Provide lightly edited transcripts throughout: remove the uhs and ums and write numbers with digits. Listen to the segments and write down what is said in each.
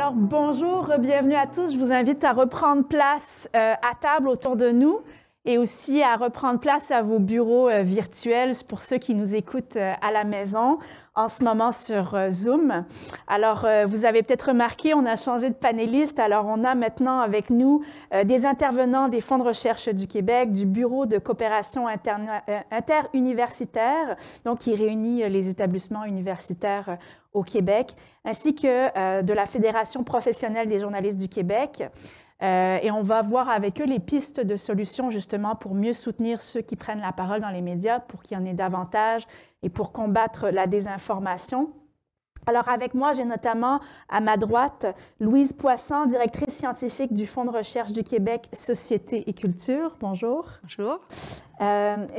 Alors, bonjour, bienvenue à tous. Je vous invite à reprendre place à table autour de nous et aussi à reprendre place à vos bureaux virtuels pour ceux qui nous écoutent à la maison en ce moment sur Zoom. Alors, vous avez peut-être remarqué, on a changé de panéliste. Alors, on a maintenant avec nous des intervenants des fonds de recherche du Québec, du Bureau de coopération interuniversitaire, donc qui réunit les établissements universitaires au Québec, ainsi que de la Fédération professionnelle des journalistes du Québec. Et on va voir avec eux les pistes de solutions justement pour mieux soutenir ceux qui prennent la parole dans les médias, pour qu'il y en ait davantage et pour combattre la désinformation. Alors avec moi, j'ai notamment à ma droite Louise Poisson, directrice scientifique du Fonds de recherche du Québec, Société et Culture. Bonjour. Bonjour.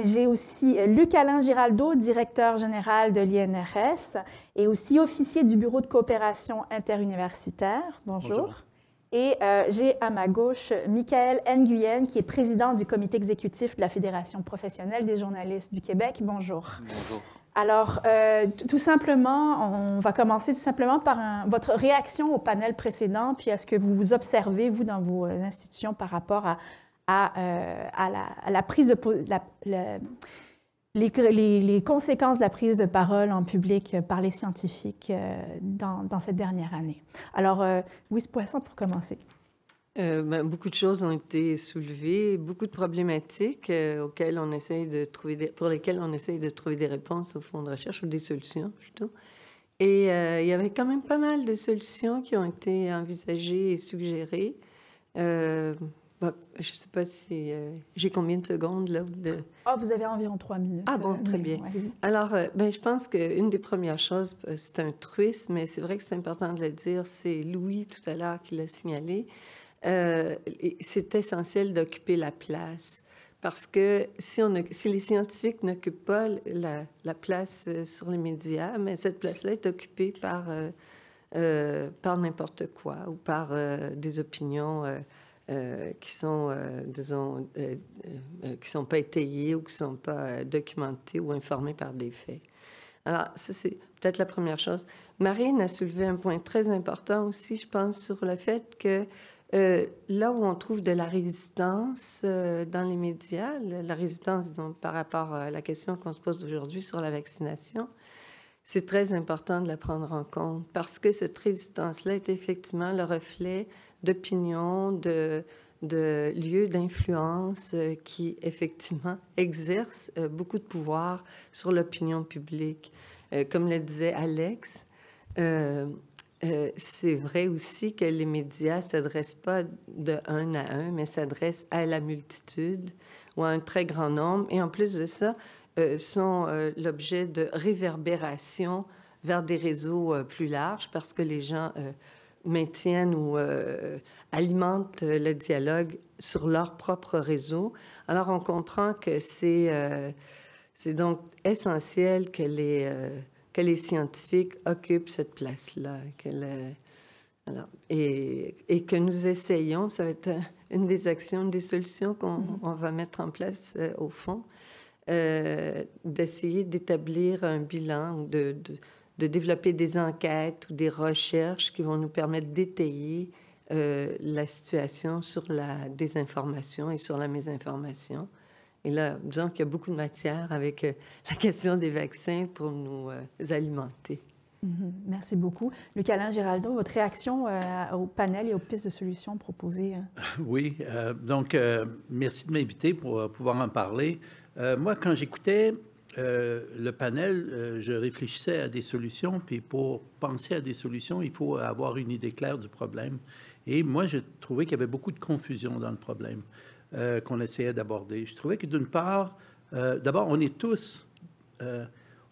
J'ai aussi Luc-Alain Giraldo, directeur général de l'INRS et aussi officier du Bureau de coopération interuniversitaire. Bonjour. Bonjour. Et j'ai à ma gauche Michaël Nguyen, qui est président du comité exécutif de la Fédération professionnelle des journalistes du Québec. Bonjour. Bonjour. Alors, tout simplement, on va commencer tout simplement par votre réaction au panel précédent, puis à ce que vous observez, vous, dans vos institutions par rapport à la prise de les conséquences de la prise de parole en public par les scientifiques dans cette dernière année. Alors, Louise Poisson, pour commencer. Beaucoup de choses ont été soulevées, beaucoup de problématiques auxquelles on essaye de trouver pour lesquelles on essaye de trouver des réponses au fond de recherche ou des solutions plutôt. Et il y avait quand même pas mal de solutions qui ont été envisagées et suggérées. Je ne sais pas si... j'ai combien de secondes, là? Vous avez environ 3 minutes. Ah bon, très bien. Alors, je pense qu'une des premières choses, c'est un truisme, mais c'est vrai que c'est important de le dire, c'est Louis, tout à l'heure, qui l'a signalé. C'est essentiel d'occuper la place, parce que si les scientifiques n'occupent pas la place sur les médias, mais cette place-là est occupée par n'importe quoi ou par des opinions... qui sont, disons, qui sont pas étayées ou qui sont pas documentées ou informées par des faits. Alors, ça, c'est peut-être la première chose. Marine a soulevé un point très important aussi, je pense, sur le fait que là où on trouve de la résistance dans les médias, la résistance, disons, par rapport à la question qu'on se pose aujourd'hui sur la vaccination, c'est très important de la prendre en compte parce que cette résistance-là est effectivement le reflet d'opinions, de lieux d'influence qui, effectivement, exercent beaucoup de pouvoir sur l'opinion publique. Comme le disait Alex, c'est vrai aussi que les médias ne s'adressent pas de un à un, mais s'adressent à la multitude ou à un très grand nombre. Et en plus de ça, sont l'objet de réverbération vers des réseaux plus larges parce que les gens maintiennent ou alimentent le dialogue sur leur propre réseau. Alors, on comprend que c'est donc essentiel que les scientifiques occupent cette place-là, et que nous essayons, ça va être une des actions, une des solutions qu'on va mettre en place au fond, d'essayer d'établir un bilan ou de développer des enquêtes ou des recherches qui vont nous permettre d'étayer la situation sur la désinformation et sur la mésinformation. Et là, disons qu'il y a beaucoup de matière avec la question des vaccins pour nous alimenter. Merci beaucoup. Luc-Alain Giraldo, votre réaction au panel et aux pistes de solutions proposées? Oui, donc merci de m'inviter pour pouvoir en parler. Moi, quand j'écoutais le panel, je réfléchissais à des solutions, puis pour penser à des solutions, il faut avoir une idée claire du problème. Et moi, j'ai trouvé qu'il y avait beaucoup de confusion dans le problème qu'on essayait d'aborder. Je trouvais que d'une part, d'abord, on est tous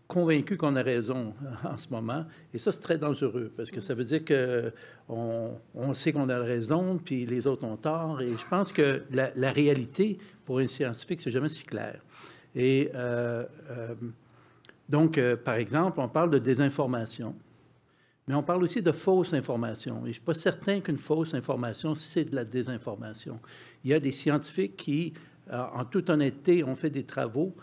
convaincus qu'on a raison en ce moment, et ça, c'est très dangereux, parce que ça veut dire qu'on sait qu'on a raison, puis les autres ont tort, et je pense que la réalité, pour un scientifique, c'est jamais si clair. Et donc, par exemple, on parle de désinformation, mais on parle aussi de fausse information. Et je ne suis pas certain qu'une fausse information, c'est de la désinformation. Il y a des scientifiques qui, en toute honnêteté, ont fait des travaux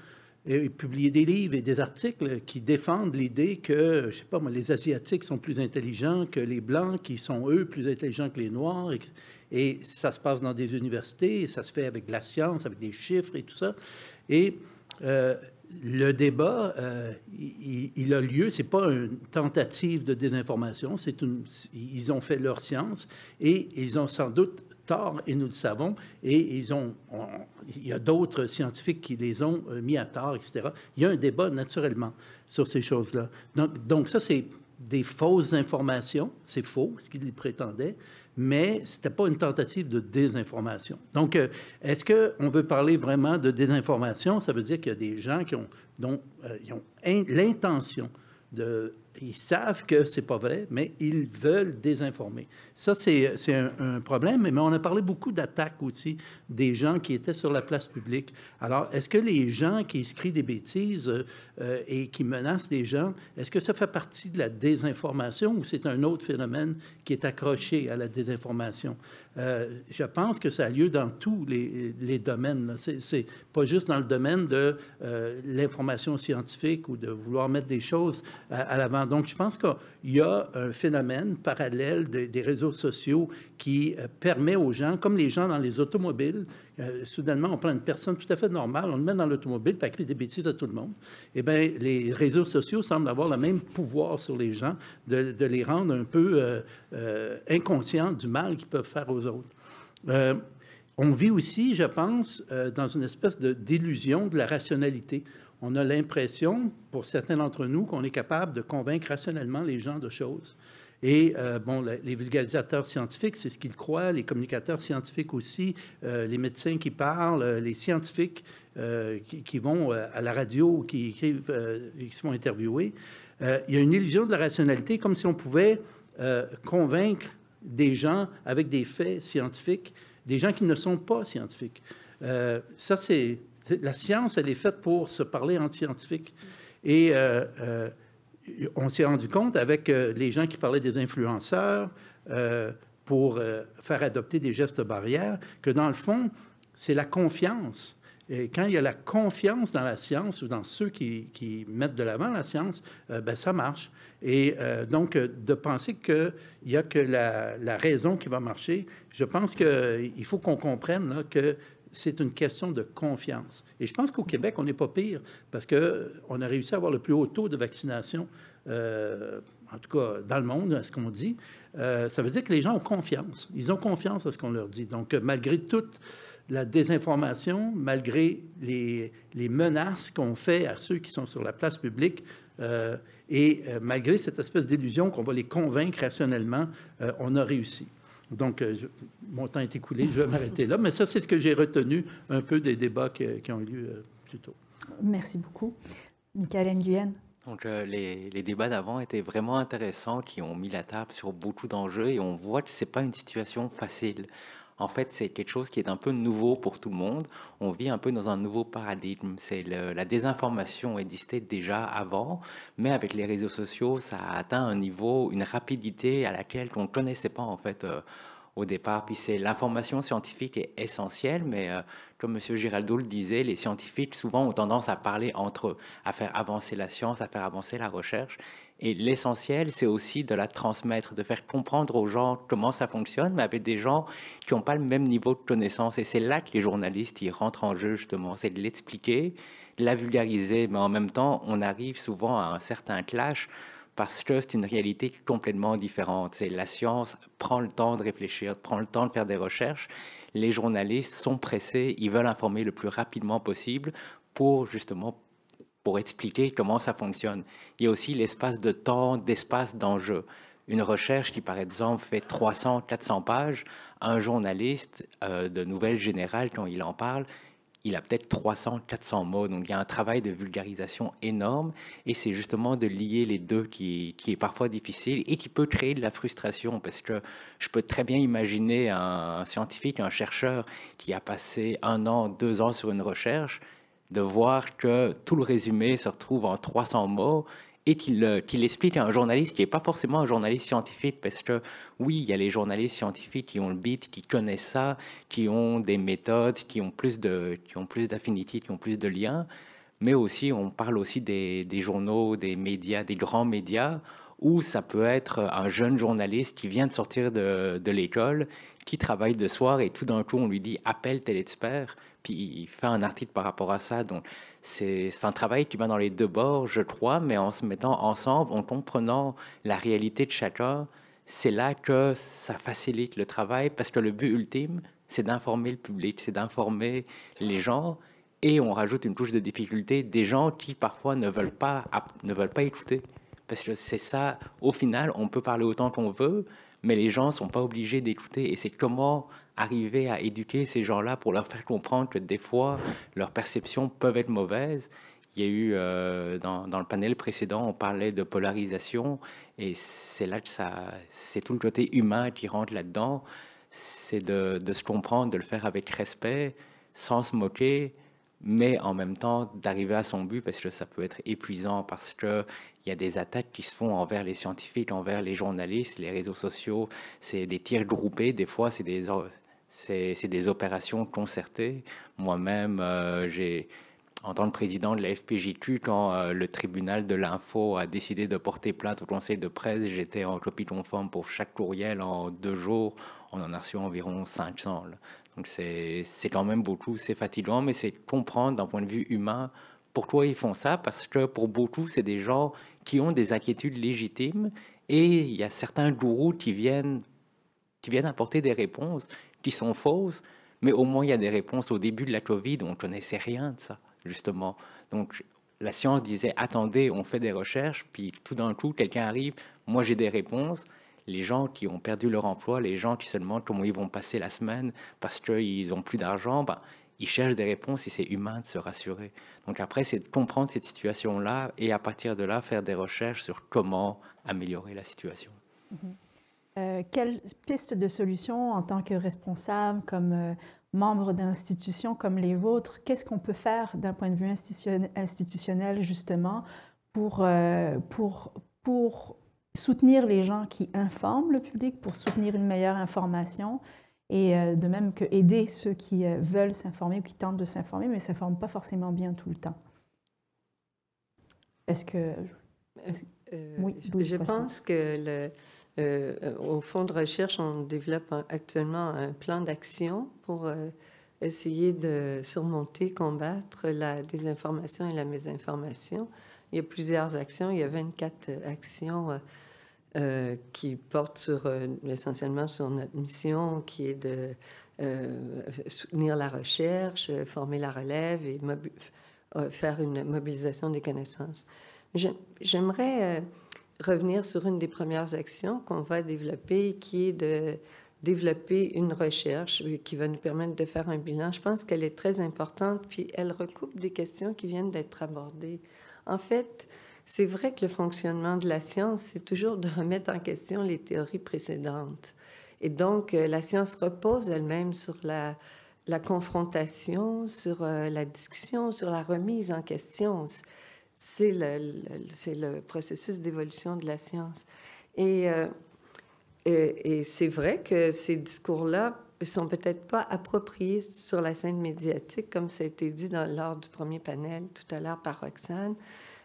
publié des livres et des articles qui défendent l'idée que, je ne sais pas moi, les Asiatiques sont plus intelligents que les Blancs, qui sont, eux, plus intelligents que les Noirs. Et ça se passe dans des universités, et ça se fait avec de la science, avec des chiffres et tout ça. Et le débat, il a lieu, ce n'est pas une tentative de désinformation, ils ont fait leur science et ils ont sans doute tort, et nous le savons, et il y a d'autres scientifiques qui les ont mis à tort, etc. Il y a un débat naturellement sur ces choses-là. Donc ça, c'est des fausses informations, c'est faux, ce qu'ils prétendaient, mais ce n'était pas une tentative de désinformation. Donc, est-ce qu'on veut parler vraiment de désinformation? Ça veut dire qu'il y a des gens qui ont l'intention de... Ils savent que c'est pas vrai, mais ils veulent désinformer. Ça, c'est un problème, mais on a parlé beaucoup d'attaques aussi des gens qui étaient sur la place publique. Alors, est-ce que les gens qui écrivent des bêtises et qui menacent les gens, est-ce que ça fait partie de la désinformation ou c'est un autre phénomène qui est accroché à la désinformation? Je pense que ça a lieu dans tous les domaines. C'est pas juste dans le domaine de l'information scientifique ou de vouloir mettre des choses à l'avant. Donc, je pense qu'il y a un phénomène parallèle des réseaux sociaux qui permet aux gens, comme les gens dans les automobiles, soudainement, on prend une personne tout à fait normale, on le met dans l'automobile, puis elle crie des bêtises à tout le monde. Eh bien, les réseaux sociaux semblent avoir le même pouvoir sur les gens de les rendre un peu inconscients du mal qu'ils peuvent faire aux autres. On vit aussi, je pense, dans une espèce d'illusion de la rationalité. On a l'impression, pour certains d'entre nous, qu'on est capable de convaincre rationnellement les gens de choses. Et, les vulgarisateurs scientifiques, c'est ce qu'ils croient, les communicateurs scientifiques aussi, les médecins qui parlent, les scientifiques qui vont à la radio, qui écrivent, qui se font interviewer. Il y a une illusion de la rationalité, comme si on pouvait convaincre des gens avec des faits scientifiques, des gens qui ne sont pas scientifiques. Ça, c'est... La science, elle est faite pour se parler entre scientifiques. Et on s'est rendu compte avec les gens qui parlaient des influenceurs pour faire adopter des gestes barrières que, dans le fond, c'est la confiance. Et quand il y a la confiance dans la science ou dans ceux qui mettent de l'avant la science, ben ça marche. Et donc, de penser qu'il n'y a que la raison qui va marcher, je pense qu'il faut qu'on comprenne là, que c'est une question de confiance. Et je pense qu'au Québec, on n'est pas pire parce qu'on a réussi à avoir le plus haut taux de vaccination, en tout cas dans le monde, à ce qu'on dit. Ça veut dire que les gens ont confiance. Ils ont confiance à ce qu'on leur dit. Donc, malgré toute la désinformation, malgré les menaces qu'on fait à ceux qui sont sur la place publique, et malgré cette espèce d'illusion qu'on va les convaincre rationnellement, on a réussi. Donc, mon temps est écoulé, je vais m'arrêter là. Mais ça, c'est ce que j'ai retenu un peu des débats qui ont eu lieu plus tôt. Merci beaucoup. Michaël Nguyen. Donc, les débats d'avant étaient vraiment intéressants, qui ont mis la table sur beaucoup d'enjeux et on voit que ce n'est pas une situation facile. En fait, c'est quelque chose qui est un peu nouveau pour tout le monde. On vit un peu dans un nouveau paradigme. La désinformation existait déjà avant, mais avec les réseaux sociaux, ça a atteint un niveau, une rapidité à laquelle on ne connaissait pas en fait au départ. Puis l'information scientifique est essentielle, mais comme M. Giraldo le disait, les scientifiques souvent ont tendance à parler entre eux, à faire avancer la science, à faire avancer la recherche. Et l'essentiel, c'est aussi de la transmettre, de faire comprendre aux gens comment ça fonctionne, mais avec des gens qui n'ont pas le même niveau de connaissance. Et c'est là que les journalistes ils rentrent en jeu, justement. C'est de l'expliquer, la vulgariser, mais en même temps, on arrive souvent à un certain clash parce que c'est une réalité complètement différente. C'est la science prend le temps de réfléchir, prend le temps de faire des recherches. Les journalistes sont pressés, ils veulent informer le plus rapidement possible pour justement pour expliquer comment ça fonctionne. Il y a aussi l'espace de temps, d'espace d'enjeu. Une recherche qui, par exemple, fait 300, 400 pages, un journaliste de Nouvelles Générales, quand il en parle, il a peut-être 300, 400 mots. Donc, il y a un travail de vulgarisation énorme et c'est justement de lier les deux qui est parfois difficile et qui peut créer de la frustration parce que je peux très bien imaginer un scientifique, un chercheur qui a passé 1 an, 2 ans sur une recherche, de voir que tout le résumé se retrouve en 300 mots et qu'il explique à un journaliste qui n'est pas forcément un journaliste scientifique, parce que oui, il y a les journalistes scientifiques qui ont le beat, qui connaissent ça, qui ont des méthodes, qui ont plus d'affinité, qui ont plus de liens, mais aussi, on parle aussi des journaux, des médias, des grands médias, où ça peut être un jeune journaliste qui vient de sortir de l'école, qui travaille de soir, et tout d'un coup, on lui dit « appelle tel expert », puis il fait un article par rapport à ça. Donc, c'est un travail qui va dans les deux bords, je crois, mais en se mettant ensemble, en comprenant la réalité de chacun, c'est là que ça facilite le travail, parce que le but ultime, c'est d'informer le public, c'est d'informer les gens, et on rajoute une touche de difficulté des gens qui parfois ne veulent pas écouter. Parce que c'est ça, au final, on peut parler autant qu'on veut, mais les gens ne sont pas obligés d'écouter. Et c'est comment arriver à éduquer ces gens-là pour leur faire comprendre que des fois, leurs perceptions peuvent être mauvaises. Il y a eu, dans le panel précédent, on parlait de polarisation, et c'est là que c'est tout le côté humain qui rentre là-dedans. C'est de se comprendre, de le faire avec respect, sans se moquer, mais en même temps d'arriver à son but, parce que ça peut être épuisant, parce qu'il y a des attaques qui se font envers les scientifiques, envers les journalistes, les réseaux sociaux, c'est des tirs groupés, des fois c'est des opérations concertées. Moi-même, en tant que président de la FPJQ, quand le tribunal de l'info a décidé de porter plainte au conseil de presse, j'étais en copie conforme pour chaque courriel. En 2 jours, on en a reçu environ 500. Là. Donc c'est quand même beaucoup, c'est fatigant, mais c'est comprendre d'un point de vue humain pourquoi ils font ça, parce que pour beaucoup, c'est des gens qui ont des inquiétudes légitimes, et il y a certains gourous qui viennent apporter des réponses qui sont fausses, mais au moins il y a des réponses. Au début de la COVID, on ne connaissait rien de ça, justement. Donc la science disait, attendez, on fait des recherches, puis tout d'un coup, quelqu'un arrive, moi j'ai des réponses. Les gens qui ont perdu leur emploi, les gens qui se demandent comment ils vont passer la semaine parce qu'ils n'ont plus d'argent, ben, ils cherchent des réponses, et c'est humain de se rassurer. Donc après, c'est de comprendre cette situation-là, et à partir de là, faire des recherches sur comment améliorer la situation. Quelle piste de solution en tant que responsable, comme membre d'institutions comme les vôtres, qu'est-ce qu'on peut faire d'un point de vue institutionnel justement pour soutenir les gens qui informent le public, pour soutenir une meilleure information, et de même que aider ceux qui veulent s'informer ou qui tentent de s'informer, mais ne s'informent pas forcément bien tout le temps? Est-ce que... oui, je pense que au Fonds de recherche, on développe actuellement un plan d'action pour essayer de surmonter, combattre la désinformation et la mésinformation. Il y a plusieurs actions. Il y a 24 actions qui portent essentiellement sur notre mission, qui est de soutenir la recherche, former la relève et faire une mobilisation des connaissances. J'aimerais revenir sur une des premières actions qu'on va développer, qui est de développer une recherche qui va nous permettre de faire un bilan. Je pense qu'elle est très importante, puis elle recoupe des questions qui viennent d'être abordées. En fait, c'est vrai que le fonctionnement de la science, c'est toujours de remettre en question les théories précédentes. Et donc, la science repose elle-même sur la confrontation, sur la discussion, sur la remise en question. C'est le processus d'évolution de la science. Et c'est vrai que ces discours-là ne sont peut-être pas appropriés sur la scène médiatique, comme ça a été dit lors du premier panel tout à l'heure par Roxane.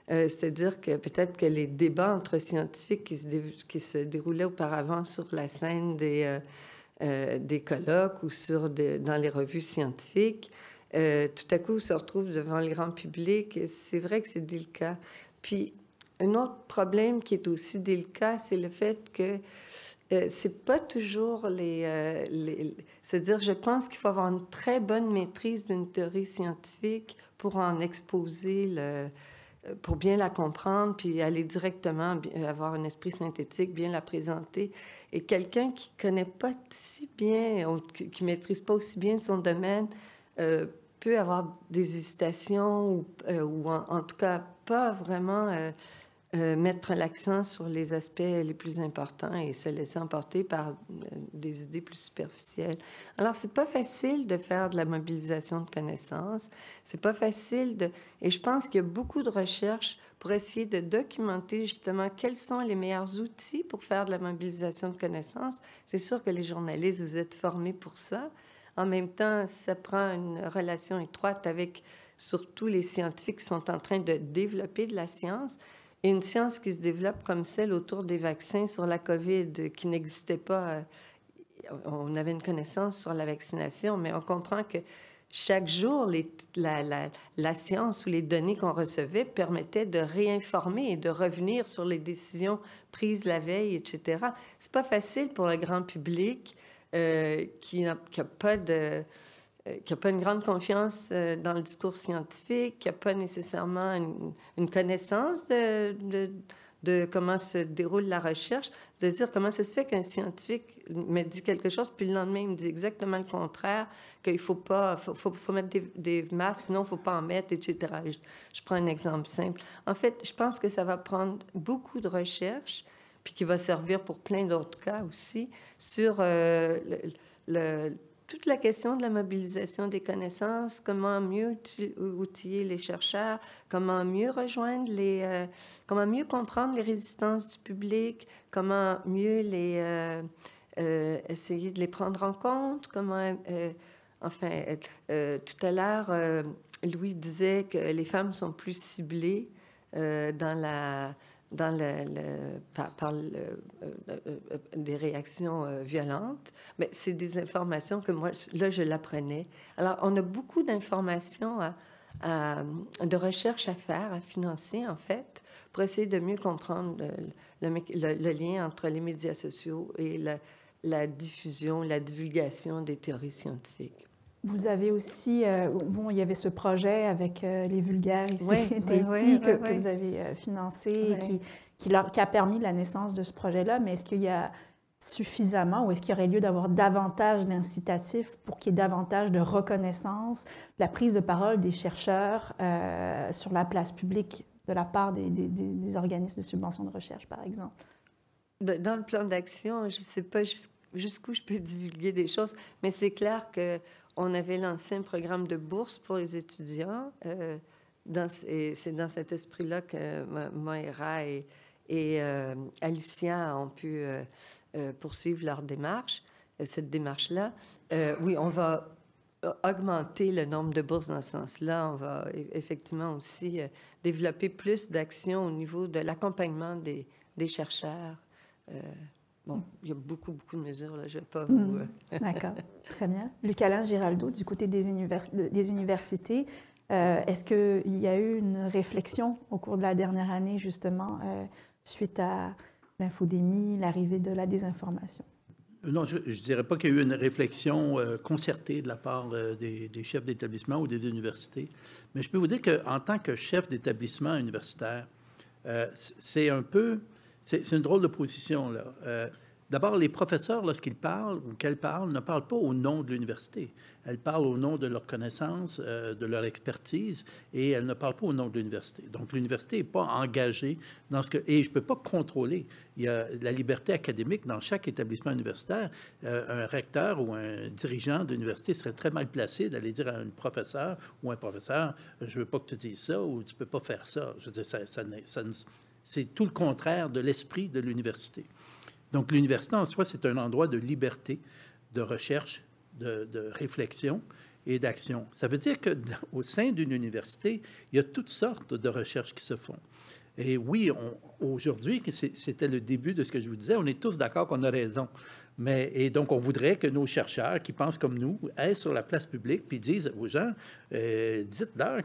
C'est-à-dire que peut-être que les débats entre scientifiques qui se déroulaient auparavant sur la scène des colloques ou dans les revues scientifiques, tout à coup se retrouvent devant le grand public. C'est vrai que c'est délicat. Puis, un autre problème qui est aussi délicat, c'est le fait que c'est pas toujours c'est-à-dire, je pense qu'il faut avoir une très bonne maîtrise d'une théorie scientifique pour en exposer pour bien la comprendre, puis aller directement, avoir un esprit synthétique, bien la présenter. Et quelqu'un qui ne connaît pas si bien, ou qui ne maîtrise pas aussi bien son domaine, peut avoir des hésitations ou en tout cas pas vraiment mettre l'accent sur les aspects les plus importants et se laisser emporter par des idées plus superficielles. Alors, c'est pas facile de faire de la mobilisation de connaissances. C'est pas facile Et je pense qu'il y a beaucoup de recherches pour essayer de documenter justement quels sont les meilleurs outils pour faire de la mobilisation de connaissances. C'est sûr que les journalistes, vous êtes formés pour ça. En même temps, ça prend une relation étroite avec surtout les scientifiques qui sont en train de développer de la science. Et une science qui se développe comme celle autour des vaccins sur la COVID, qui n'existait pas. On avait une connaissance sur la vaccination, mais on comprend que chaque jour, la science ou les données qu'on recevait permettaient de réinformer et de revenir sur les décisions prises la veille, etc. C'est pas facile pour le grand public qui n'a pas une grande confiance dans le discours scientifique, qui n'a pas nécessairement une connaissance de comment se déroule la recherche, de dire comment ça se fait qu'un scientifique me dit quelque chose, puis le lendemain, il me dit exactement le contraire, qu'il faut mettre des masques, non, il ne faut pas en mettre, etc. Je prends un exemple simple. En fait, je pense que ça va prendre beaucoup de recherche, puis qui va servir pour plein d'autres cas aussi, sur toute la question de la mobilisation des connaissances, comment mieux outiller les chercheurs, comment mieux rejoindre comment mieux comprendre les résistances du public, comment mieux essayer de les prendre en compte, comment, tout à l'heure, Louis disait que les femmes sont plus ciblées par des réactions violentes, mais c'est des informations que moi, là, je l'apprenais. Alors, on a beaucoup d'informations de recherche à faire, à financer, en fait, pour essayer de mieux comprendre le lien entre les médias sociaux et la diffusion, la divulgation des théories scientifiques. Vous avez aussi, il y avait ce projet avec les vulgaires ici, que vous avez financé, qui a permis la naissance de ce projet-là, mais est-ce qu'il y a suffisamment ou est-ce qu'il y aurait lieu d'avoir davantage d'incitatifs pour qu'il y ait davantage de reconnaissance, la prise de parole des chercheurs sur la place publique de la part des organismes de subvention de recherche, par exemple? Dans le plan d'action, je ne sais pas jusqu'où je peux divulguer des choses, mais c'est clair qu'on avait lancé un programme de bourse pour les étudiants. C'est dans cet esprit-là que Moira et Alicia ont pu poursuivre leur démarche, cette démarche-là. Oui, on va augmenter le nombre de bourses dans ce sens-là. On va effectivement aussi développer plus d'actions au niveau de l'accompagnement des chercheurs. Bon, il y a beaucoup de mesures, là. Je ne vais pas vous... D'accord, très bien. Luc-Alain Giraldo, du côté des universités, est-ce qu'il y a eu une réflexion au cours de la dernière année, justement, suite à l'infodémie, l'arrivée de la désinformation? Non, je ne dirais pas qu'il y a eu une réflexion concertée de la part des chefs d'établissement ou des universités, mais je peux vous dire qu'en tant que chef d'établissement universitaire, c'est une drôle de position, là. D'abord, les professeurs, lorsqu'ils parlent ou qu'elles parlent, ne parlent pas au nom de l'université. Elles parlent au nom de leur connaissance, de leur expertise, et elles ne parlent pas au nom de l'université. Donc, l'université n'est pas engagée dans ce que... Et je ne peux pas contrôler. Il y a la liberté académique dans chaque établissement universitaire. Un recteur ou un dirigeant d'université serait très mal placé d'aller dire à un professeur ou un professeur, « Je ne veux pas que tu dises ça » ou « Tu ne peux pas faire ça ». Je veux dire, c'est tout le contraire de l'esprit de l'université. Donc, l'université, en soi, c'est un endroit de liberté, de recherche, de réflexion et d'action. Ça veut dire qu'au sein d'une université, il y a toutes sortes de recherches qui se font. Et oui, aujourd'hui, c'était le début de ce que je vous disais, on est tous d'accord qu'on a raison. Et donc, on voudrait que nos chercheurs qui pensent comme nous aillent sur la place publique puis disent aux gens, dites-leur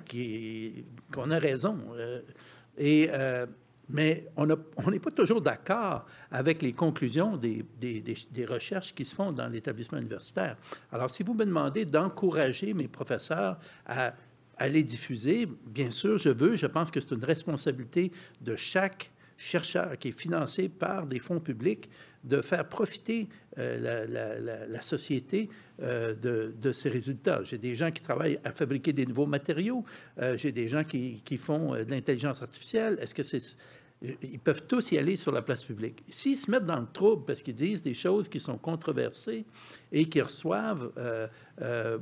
qu'on a raison. Mais on n'est pas toujours d'accord avec les conclusions des recherches qui se font dans l'établissement universitaire. Alors, si vous me demandez d'encourager mes professeurs à les diffuser, bien sûr, je pense que c'est une responsabilité de chaque chercheur qui est financé par des fonds publics de faire profiter la société de ces résultats. J'ai des gens qui travaillent à fabriquer des nouveaux matériaux, j'ai des gens qui font de l'intelligence artificielle. Est-ce que ils peuvent tous y aller sur la place publique. S'ils se mettent dans le trouble parce qu'ils disent des choses qui sont controversées et qui reçoivent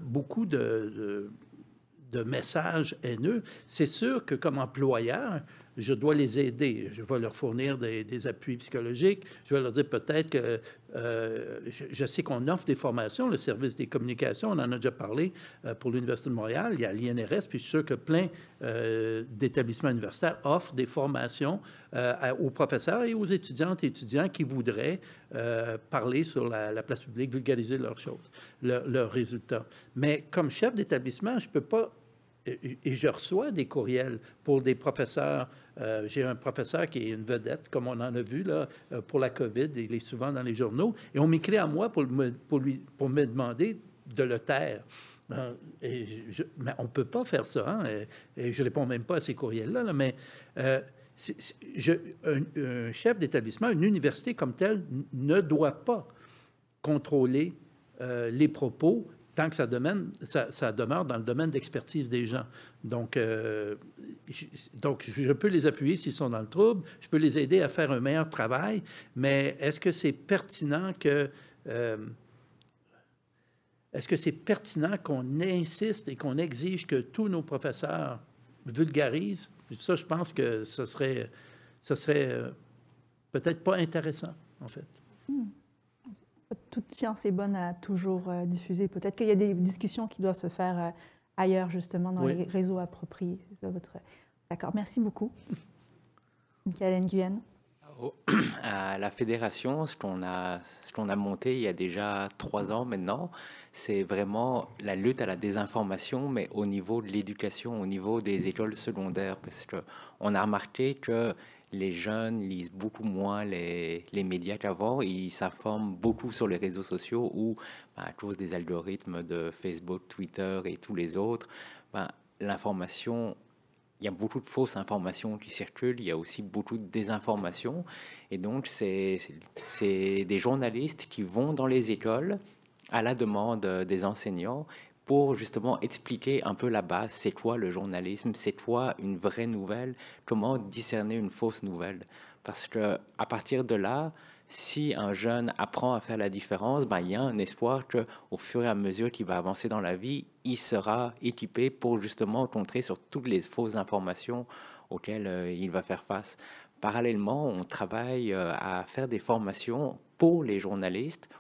beaucoup de messages haineux, c'est sûr que comme employeur, je dois les aider. Je vais leur fournir des appuis psychologiques. Je vais leur dire peut-être que je sais qu'on offre des formations, le service des communications, on en a déjà parlé pour l'Université de Montréal. Il y a l'INRS, puis je suis sûr que plein d'établissements universitaires offrent des formations aux professeurs et aux étudiantes et étudiants qui voudraient parler sur la place publique, vulgariser leurs choses, leurs résultats. Mais comme chef d'établissement, je ne peux pas. Et je reçois des courriels pour des professeurs. J'ai un professeur qui est une vedette, comme on en a vu là, pour la COVID. Il est souvent dans les journaux. Et on m'écrit à moi pour me demander de le taire. Mais on ne peut pas faire ça. Hein, et je ne réponds même pas à ces courriels-là. Là, mais un chef d'établissement, une université comme telle, ne doit pas contrôler les propos tant que ça demeure dans le domaine d'expertise des gens. Donc, je peux les appuyer s'ils sont dans le trouble, je peux les aider à faire un meilleur travail, mais est-ce que c'est pertinent qu'on insiste et qu'on exige que tous nos professeurs vulgarisent? Ça, je pense que ça serait peut-être pas intéressant, en fait. Toute science est bonne à toujours diffuser. Peut-être qu'il y a des discussions qui doivent se faire ailleurs, justement, dans les réseaux appropriés. C'est ça votre... D'accord. Merci beaucoup. Michael Nguyen. À la fédération, ce qu'on a monté il y a déjà 3 ans maintenant, c'est vraiment la lutte à la désinformation, mais au niveau de l'éducation, au niveau des écoles secondaires, parce qu'on a remarqué que les jeunes lisent beaucoup moins les médias qu'avant. Ils s'informent beaucoup sur les réseaux sociaux où, à cause des algorithmes de Facebook, Twitter et tous les autres, l'information, il y a beaucoup de fausses informations qui circulent. Il y a aussi beaucoup de désinformation. Et donc, c'est des journalistes qui vont dans les écoles à la demande des enseignants pour justement expliquer un peu la base, c'est quoi le journalisme, c'est quoi une vraie nouvelle, comment discerner une fausse nouvelle. Parce que à partir de là, si un jeune apprend à faire la différence, il y a un espoir qu'au fur et à mesure qu'il va avancer dans la vie, il sera équipé pour justement contrer sur toutes les fausses informations auxquelles il va faire face. Parallèlement, on travaille à faire des formations pour les journalistes,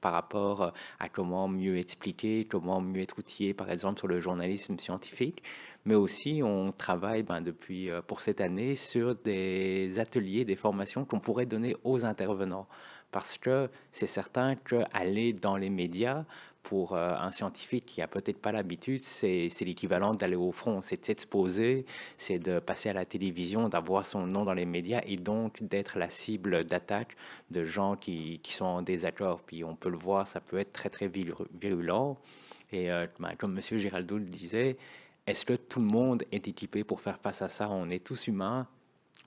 par rapport à comment mieux expliquer, comment mieux être outillé, par exemple, sur le journalisme scientifique. Mais aussi, on travaille depuis, pour cette année, sur des ateliers, des formations qu'on pourrait donner aux intervenants. Parce que c'est certain qu'aller dans les médias, pour un scientifique qui n'a peut-être pas l'habitude, c'est l'équivalent d'aller au front, c'est de s'exposer, c'est de passer à la télévision, d'avoir son nom dans les médias et donc d'être la cible d'attaque de gens qui sont en désaccord. Puis on peut le voir, ça peut être très très virulent. Et comme M. Giraldo le disait, est-ce que tout le monde est équipé pour faire face à ça? On est tous humains.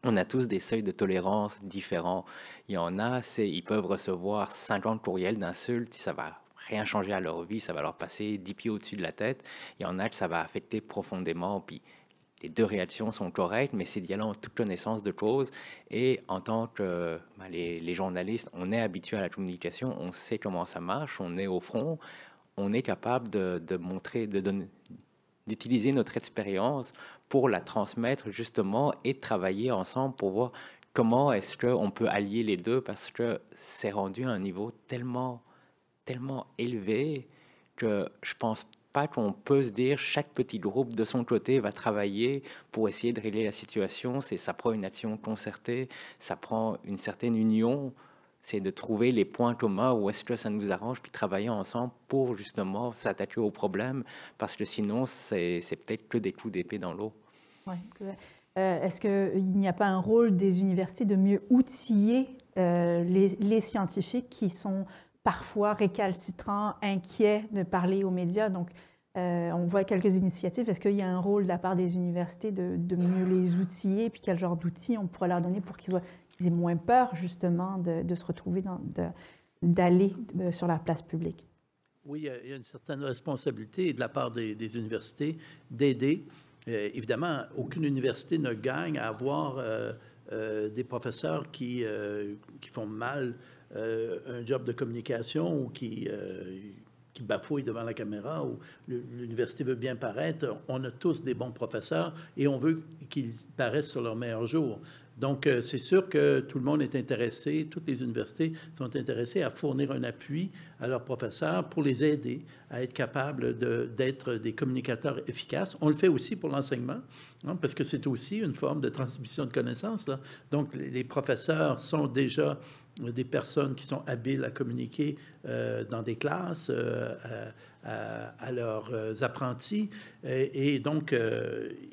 On a tous des seuils de tolérance différents. Il y en a, ils peuvent recevoir 50 courriels d'insultes, ça va rien changer à leur vie, ça va leur passer 10 pieds au-dessus de la tête. Il y en a que ça va affecter profondément, puis les deux réactions sont correctes, mais c'est d'y aller en toute connaissance de cause. Et en tant que les journalistes, on est habitué à la communication, on sait comment ça marche, on est au front, on est capable de montrer, d'utiliser notre expérience pour la transmettre justement et de travailler ensemble pour voir comment est-ce qu'on peut allier les deux, parce que c'est rendu à un niveau tellement élevé que je pense pas qu'on peut se dire chaque petit groupe de son côté va travailler pour essayer de régler la situation. Ça prend une action concertée, ça prend une certaine union, c'est de trouver les points communs où est-ce que ça nous arrange, puis travailler ensemble pour justement s'attaquer aux problèmes, parce que sinon c'est peut-être que des coups d'épée dans l'eau. Ouais. Est-ce qu'il n'y a pas un rôle des universités de mieux outiller les scientifiques qui sont parfois récalcitrants, inquiets de parler aux médias? Donc, on voit quelques initiatives. Est-ce qu'il y a un rôle de la part des universités de mieux les outiller? Puis quel genre d'outils on pourrait leur donner pour qu'ils aient moins peur, justement, de se retrouver, d'aller sur la place publique? Oui, il y a une certaine responsabilité de la part des universités d'aider. Évidemment, aucune université ne gagne à avoir des professeurs qui font mal un job de communication ou qui qui bafouillent devant la caméra ou l'université veut bien paraître. On a tous des bons professeurs et on veut qu'ils paraissent sur leur meilleur jour. Donc, c'est sûr que tout le monde est intéressé, toutes les universités sont intéressées à fournir un appui à leurs professeurs pour les aider à être capables d'être des communicateurs efficaces. On le fait aussi pour l'enseignement, hein, parce que c'est aussi une forme de transmission de connaissances, là. Donc, les professeurs sont déjà des personnes qui sont habiles à communiquer dans des classes, à leurs apprentis. Et donc,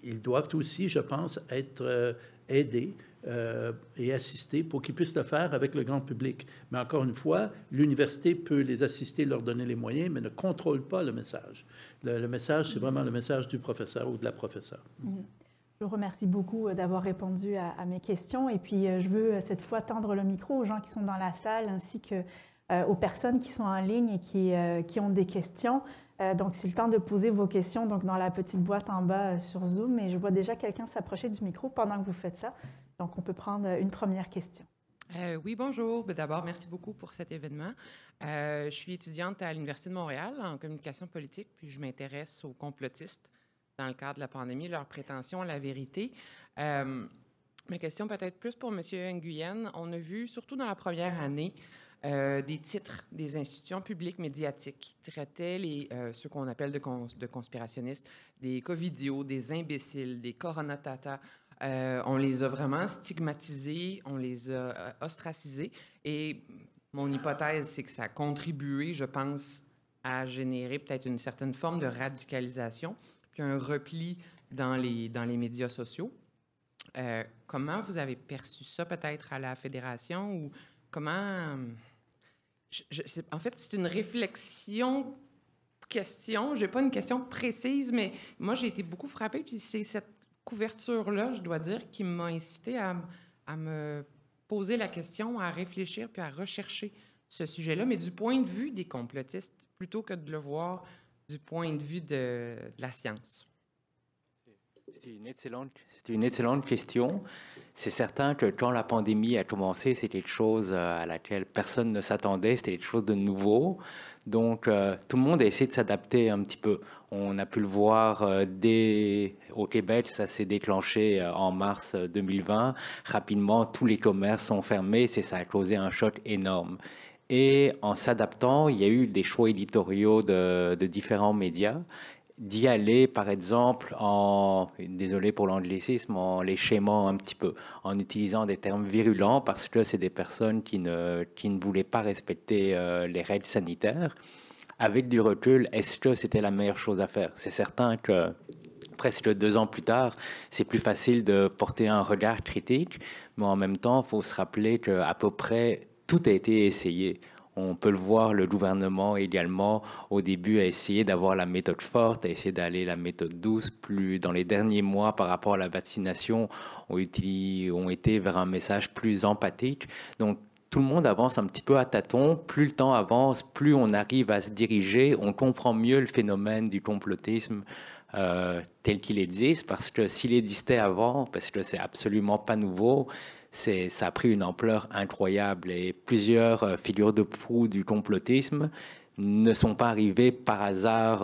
ils doivent aussi, je pense, être aidés et assistés pour qu'ils puissent le faire avec le grand public. Mais encore une fois, l'université peut les assister, leur donner les moyens, mais ne contrôle pas le message. Le message, c'est vraiment le message du professeur ou de la professeure. Je vous remercie beaucoup d'avoir répondu à mes questions. Et puis, je veux cette fois tendre le micro aux gens qui sont dans la salle ainsi qu'aux personnes qui sont en ligne et qui ont des questions. Donc, c'est le temps de poser vos questions donc dans la petite boîte en bas sur Zoom. Et je vois déjà quelqu'un s'approcher du micro pendant que vous faites ça. Donc, on peut prendre une première question. Oui, bonjour. D'abord, merci beaucoup pour cet événement. Je suis étudiante à l'Université de Montréal en communication politique, puis je m'intéresse aux complotistes dans le cadre de la pandémie, leurs prétentions à la vérité. Ma question peut-être plus pour M. Nguyen. On a vu, surtout dans la première année, des titres des institutions publiques médiatiques qui traitaient ceux qu'on appelle de conspirationnistes, des covidios, des imbéciles, des coronatata. On les a vraiment stigmatisés, on les a ostracisés. Et mon hypothèse, c'est que ça a contribué, je pense, à générer peut-être une certaine forme de radicalisation, puis un repli dans les médias sociaux. Comment vous avez perçu ça peut-être à la Fédération ou comment... en fait, c'est une réflexion, question. Je n'ai pas une question précise, mais moi, j'ai été beaucoup frappée, puis c'est cette couverture-là, je dois dire, qui m'a incité à me poser la question, à réfléchir puis à rechercher ce sujet-là, mais du point de vue des complotistes, plutôt que de le voir du point de vue de la science. C'est une excellente question. C'est certain que quand la pandémie a commencé, c'était quelque chose à laquelle personne ne s'attendait, c'était quelque chose de nouveau. Donc, tout le monde a essayé de s'adapter un petit peu. On a pu le voir au Québec, ça s'est déclenché en mars 2020. Rapidement, tous les commerces sont fermés, ça a causé un choc énorme. Et en s'adaptant, il y a eu des choix éditoriaux de différents médias d'y aller, par exemple, désolé pour l'anglicisme, en les schémant un petit peu, en utilisant des termes virulents parce que c'est des personnes qui ne voulaient pas respecter les règles sanitaires. Avec du recul, est-ce que c'était la meilleure chose à faire? C'est certain que presque 2 ans plus tard, c'est plus facile de porter un regard critique, mais en même temps, il faut se rappeler qu'à peu près tout a été essayé. On peut le voir, le gouvernement également, au début, a essayé d'avoir la méthode forte, a essayé d'aller la méthode douce. Plus dans les derniers mois, par rapport à la vaccination, ont été vers un message plus empathique. Donc, tout le monde avance un petit peu à tâtons. Plus le temps avance, plus on arrive à se diriger. On comprend mieux le phénomène du complotisme tel qu'il existe, parce que s'il existait avant, parce que c'est absolument pas nouveau, ça a pris une ampleur incroyable et plusieurs figures de proue du complotisme ne sont pas arrivées par hasard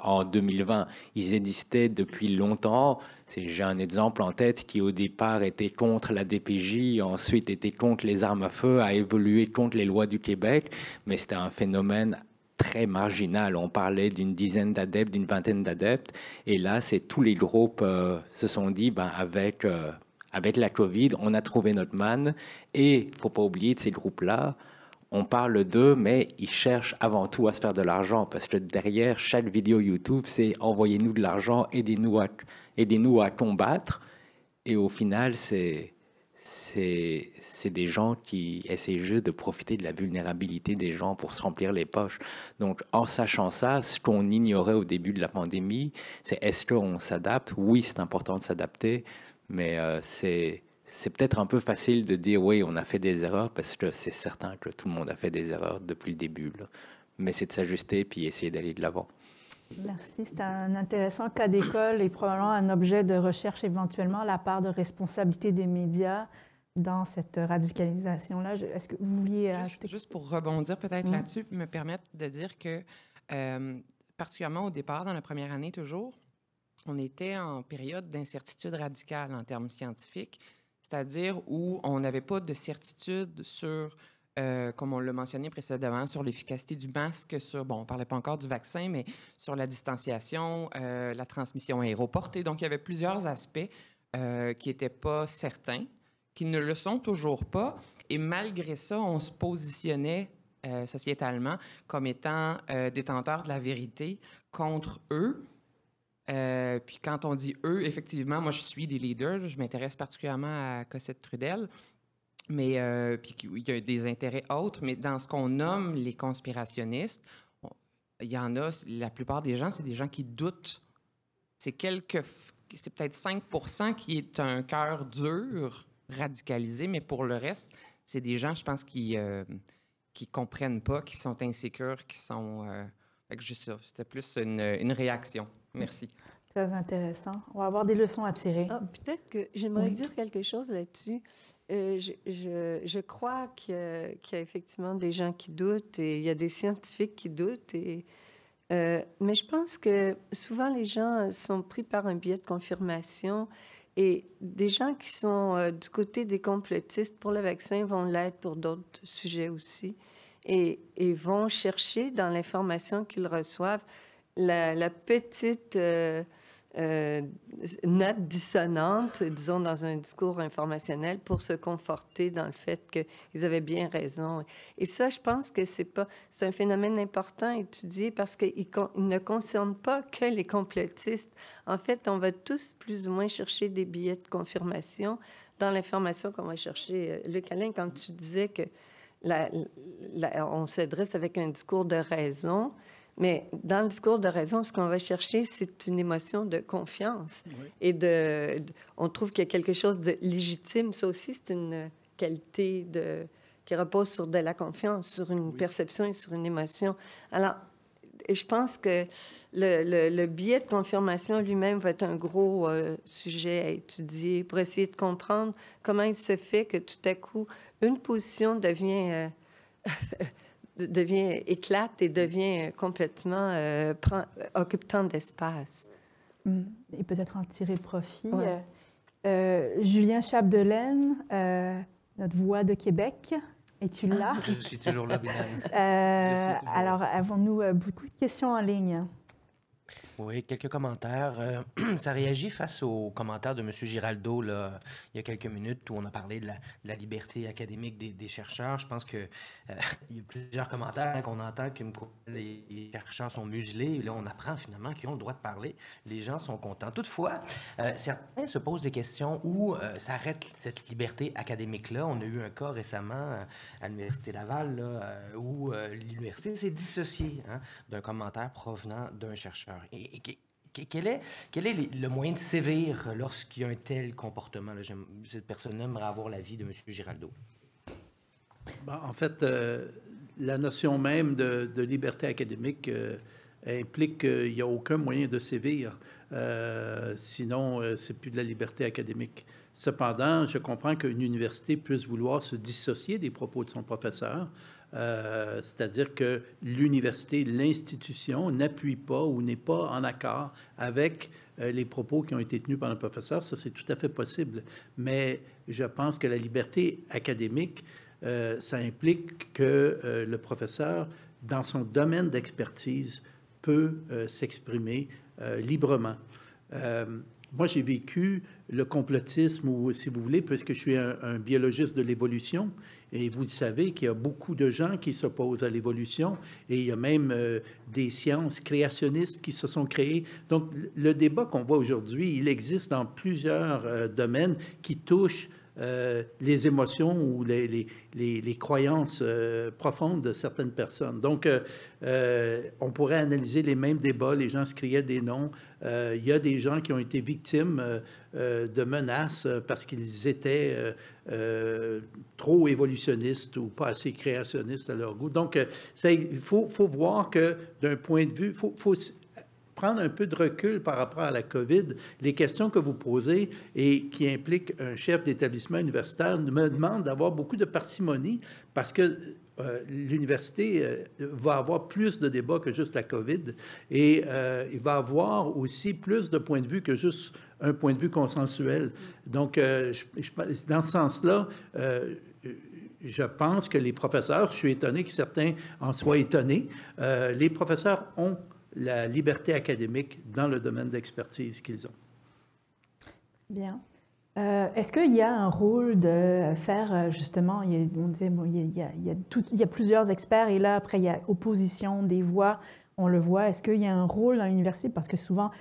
en 2020. Ils existaient depuis longtemps. J'ai un exemple en tête qui au départ était contre la DPJ, ensuite était contre les armes à feu, a évolué contre les lois du Québec, mais c'était un phénomène très marginal. On parlait d'une dizaine d'adeptes, d'une vingtaine d'adeptes, et là, tous les groupes se sont dit, avec la COVID, on a trouvé notre manne. Et il ne faut pas oublier de ces groupes-là, on parle d'eux, mais ils cherchent avant tout à se faire de l'argent, parce que derrière chaque vidéo YouTube, c'est envoyez-nous de l'argent, aidez-nous à combattre. Et au final, c'est des gens qui essaient juste de profiter de la vulnérabilité des gens pour se remplir les poches. Donc, en sachant ça, ce qu'on ignorait au début de la pandémie, c'est est-ce qu'on s'adapte? Oui, c'est important de s'adapter, mais c'est peut-être un peu facile de dire oui, on a fait des erreurs, parce que c'est certain que tout le monde a fait des erreurs depuis le début, là. Mais c'est de s'ajuster puis essayer d'aller de l'avant. Merci. C'est un intéressant cas d'école et probablement un objet de recherche éventuellement, la part de responsabilité des médias dans cette radicalisation-là. Est-ce que vous vouliez... Juste pour rebondir peut-être là-dessus, me permettre de dire que Particulièrement au départ, dans la première année toujours, on était en période d'incertitude radicale en termes scientifiques, c'est-à-dire où on n'avait pas de certitude sur, comme on l'a mentionné précédemment, sur l'efficacité du masque, on ne parlait pas encore du vaccin, mais sur la distanciation, la transmission aéroportée. Donc, il y avait plusieurs aspects qui n'étaient pas certains, qui ne le sont toujours pas. Et malgré ça, on se positionnait sociétalement comme étant détenteurs de la vérité contre eux. Puis quand on dit eux, effectivement, moi je suis des leaders, je m'intéresse particulièrement à Cossette Trudel, mais puis il y a des intérêts autres, mais dans ce qu'on nomme les conspirationnistes, il y en a, la plupart des gens, c'est des gens qui doutent. C'est peut-être 5% qui est un cœur dur, radicalisé, mais pour le reste, c'est des gens, je pense, qui comprennent pas, qui sont insécures, qui sont... Fait que juste ça, c'était plus une réaction. Merci. Très intéressant. On va avoir des leçons à tirer. Ah, peut-être que j'aimerais dire quelque chose là-dessus. Je crois qu'il y a effectivement des gens qui doutent et il y a des scientifiques qui doutent. Mais je pense que souvent les gens sont pris par un biais de confirmation et des gens qui sont du côté des complotistes pour le vaccin vont l'être pour d'autres sujets aussi et vont chercher dans l'information qu'ils reçoivent la petite note dissonante, disons, dans un discours informationnel pour se conforter dans le fait qu'ils avaient bien raison. Et ça, je pense que c'est un phénomène important à étudier parce qu'il ne concerne pas que les complotistes. En fait, on va tous plus ou moins chercher des billets de confirmation dans l'information qu'on va chercher. Luc Alain, quand tu disais que on s'adresse avec un discours de raison, mais dans le discours de raison, ce qu'on va chercher, c'est une émotion de confiance. Oui. Et on trouve qu'il y a quelque chose de légitime. Ça aussi, c'est une qualité qui repose sur de la confiance, sur une perception et sur une émotion. Alors, je pense que le biais de confirmation lui-même va être un gros sujet à étudier pour essayer de comprendre comment il se fait que tout à coup, une position devient éclate et devient complètement occupe tant d'espace. Et peut-être en tirer profit. Ouais. Julien Chapdelaine, notre voix de Québec, es-tu là? Je suis toujours là, Binan. Alors, avons-nous beaucoup de questions en ligne? Oui, quelques commentaires. Ça réagit face aux commentaires de M. Giraldo, là, il y a quelques minutes, où on a parlé de la liberté académique des chercheurs. Je pense qu'il y a plusieurs commentaires qu'on entend que les chercheurs sont muselés. Et là, on apprend finalement qu'ils ont le droit de parler. Les gens sont contents. Toutefois, certains se posent des questions où s'arrête cette liberté académique-là. On a eu un cas récemment à l'Université Laval, là, où l'université s'est dissociée d'un commentaire provenant d'un chercheur. Et quel est le moyen de sévir lorsqu'il y a un tel comportement? Là, cette personne-là aimerait avoir l'avis de M. Giraldo. Bon, en fait, la notion même de liberté académique implique qu'il n'y a aucun moyen de sévir. Sinon, c'est plus de la liberté académique. Cependant, je comprends qu'une université puisse vouloir se dissocier des propos de son professeur. C'est-à-dire que l'université, l'institution n'appuie pas ou n'est pas en accord avec les propos qui ont été tenus par le professeur. Ça, c'est tout à fait possible. Mais je pense que la liberté académique, ça implique que le professeur, dans son domaine d'expertise, peut s'exprimer librement. Moi, j'ai vécu le complotisme, ou si vous voulez, puisque je suis un biologiste de l'évolution, et vous savez qu'il y a beaucoup de gens qui s'opposent à l'évolution, et il y a même des sciences créationnistes qui se sont créées. Donc, le débat qu'on voit aujourd'hui, il existe dans plusieurs domaines qui touchent les émotions ou les croyances profondes de certaines personnes. Donc, on pourrait analyser les mêmes débats. Les gens se criaient des noms. Il y a des gens qui ont été victimes de menaces parce qu'ils étaient trop évolutionnistes ou pas assez créationnistes à leur goût. Donc, il faut voir que d'un point de vue, prendre un peu de recul par rapport à la COVID, les questions que vous posez et qui impliquent un chef d'établissement universitaire me demandent d'avoir beaucoup de parcimonie parce que l'université va avoir plus de débats que juste la COVID et il va avoir aussi plus de points de vue que juste un point de vue consensuel. Donc, dans ce sens-là, je pense que les professeurs, je suis étonné que certains en soient étonnés, les professeurs ont la liberté académique dans le domaine d'expertise qu'ils ont. Bien. Est-ce qu'il y a un rôle de faire, justement, on disait, bon, il y a plusieurs experts et là, après, il y a opposition des voix, on le voit. Est-ce qu'il y a un rôle dans l'université? Parce que souvent,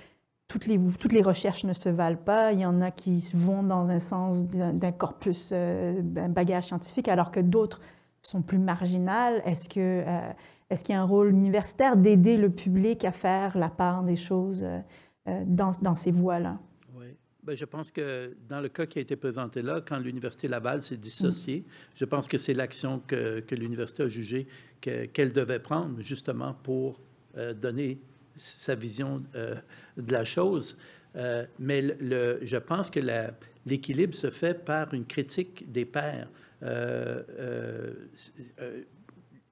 toutes les recherches ne se valent pas. Il y en a qui vont dans un sens d'un corpus, un bagage scientifique, alors que d'autres sont plus marginales. Est-ce qu'il y a un rôle universitaire d'aider le public à faire la part des choses dans ces voies-là? Oui. Bien, je pense que dans le cas qui a été présenté là, quand l'Université Laval s'est dissociée, je pense que c'est l'action que l'université a jugé qu'elle devait prendre, justement, pour donner sa vision de la chose. Mais je pense que l'équilibre se fait par une critique des pairs.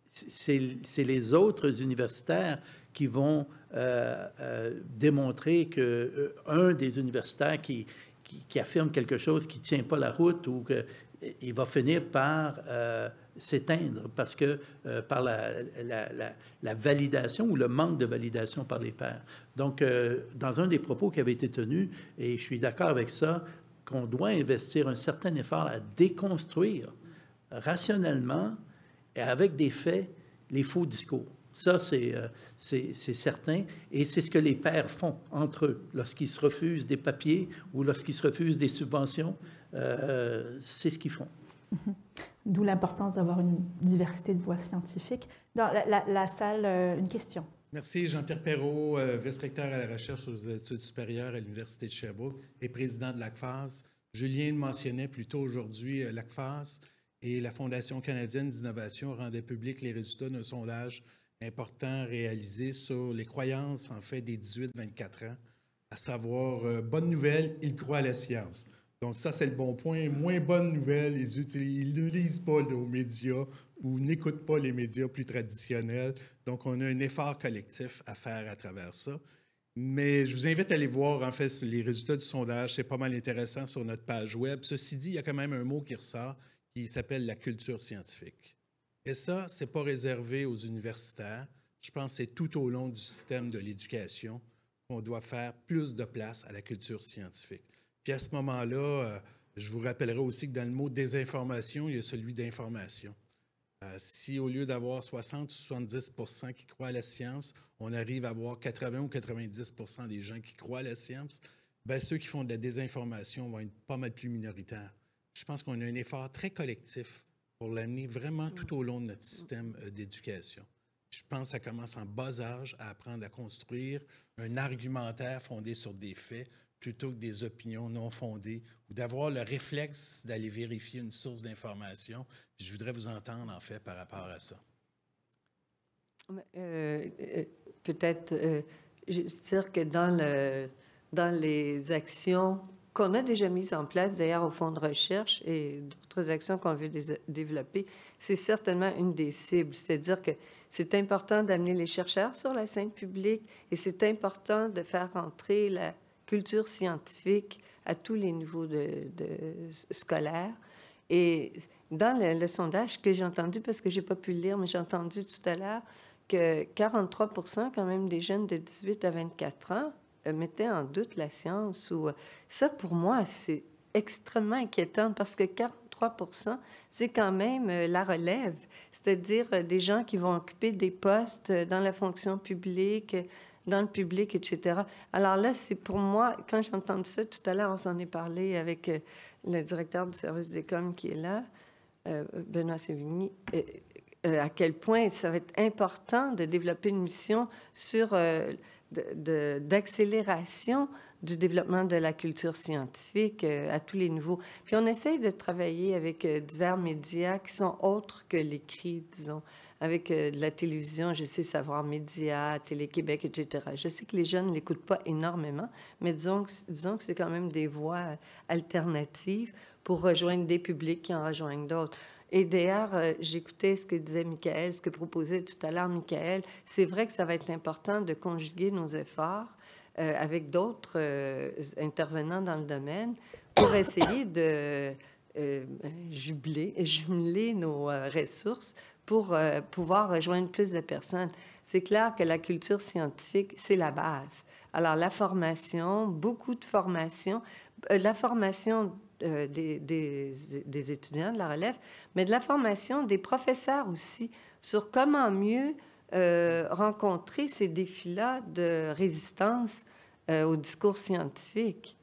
C'est les autres universitaires qui vont démontrer qu'un des universitaires qui affirme quelque chose qui ne tient pas la route ou qu'il va finir par s'éteindre parce que par la validation ou le manque de validation par les pairs. Donc, dans un des propos qui avait été tenu, et je suis d'accord avec ça, qu'on doit investir un certain effort à déconstruire rationnellement et avec des faits les faux discours. Ça, c'est certain. Et c'est ce que les pairs font entre eux lorsqu'ils se refusent des papiers ou lorsqu'ils se refusent des subventions. C'est ce qu'ils font. D'où l'importance d'avoir une diversité de voix scientifiques. Dans la salle, une question. Merci. Jean-Pierre Perrault, vice-recteur à la recherche aux études supérieures à l'Université de Sherbrooke et président de l'ACFAS. Julien le mentionnait plus tôt aujourd'hui, l'ACFAS et la Fondation canadienne d'innovation rendaient publics les résultats d'un sondage important réalisé sur les croyances, en fait, des 18-24 ans, à savoir, bonne nouvelle, ils croient à la science. Donc ça, c'est le bon point. Moins bonne nouvelle, ils ne lisent pas nos médias ou n'écoutent pas les médias plus traditionnels. Donc, on a un effort collectif à faire à travers ça. Mais je vous invite à aller voir, en fait, les résultats du sondage. C'est pas mal intéressant sur notre page web. Ceci dit, il y a quand même un mot qui ressort qui s'appelle la culture scientifique. Et ça, c'est pas réservé aux universitaires. Je pense que c'est tout au long du système de l'éducation qu'on doit faire plus de place à la culture scientifique. Puis à ce moment-là, je vous rappellerai aussi que dans le mot désinformation, il y a celui d'information. Si au lieu d'avoir 60 ou 70 % qui croient à la science, on arrive à avoir 80 ou 90 % des gens qui croient à la science, bien, ceux qui font de la désinformation vont être pas mal plus minoritaires. Je pense qu'on a un effort très collectif pour l'amener vraiment tout au long de notre système d'éducation. Je pense que ça commence en bas âge à apprendre à construire un argumentaire fondé sur des faits plutôt que des opinions non fondées ou d'avoir le réflexe d'aller vérifier une source d'information. Je voudrais vous entendre, en fait, par rapport à ça. Peut-être, je veux dire que dans les actions qu'on a déjà mises en place, d'ailleurs, au Fonds de recherche et d'autres actions qu'on veut développer, c'est certainement une des cibles. C'est-à-dire que c'est important d'amener les chercheurs sur la scène publique et c'est important de faire entrer la culture scientifique à tous les niveaux scolaires. Et dans le sondage que j'ai entendu, parce que je n'ai pas pu le lire, mais j'ai entendu tout à l'heure que 43 % quand même des jeunes de 18 à 24 ans mettaient en doute la science. Ça, pour moi, c'est extrêmement inquiétant parce que 43 %, c'est quand même la relève, c'est-à-dire des gens qui vont occuper des postes dans la fonction publique, dans le public, etc. Alors là, c'est pour moi, quand j'ai entendu ça tout à l'heure, on s'en est parlé avec le directeur du service des coms qui est là, Benoît Sévigny, à quel point ça va être important de développer une mission sur d'accélération du développement de la culture scientifique à tous les niveaux. Puis on essaye de travailler avec divers médias qui sont autres que l'écrit, disons. avec de la télévision, je sais Savoir Média, Télé-Québec, etc. Je sais que les jeunes ne l'écoutent pas énormément, mais disons que c'est quand même des voies alternatives pour rejoindre des publics qui en rejoignent d'autres. Et d'ailleurs, j'écoutais ce que disait Michael, ce que proposait tout à l'heure Michael. C'est vrai que ça va être important de conjuguer nos efforts avec d'autres intervenants dans le domaine pour essayer de jumeler nos ressources pour pouvoir rejoindre plus de personnes. C'est clair que la culture scientifique, c'est la base. Alors, la formation, beaucoup de formation, la formation des étudiants de la relève, mais de la formation des professeurs aussi sur comment mieux rencontrer ces défis-là de résistance au discours scientifique.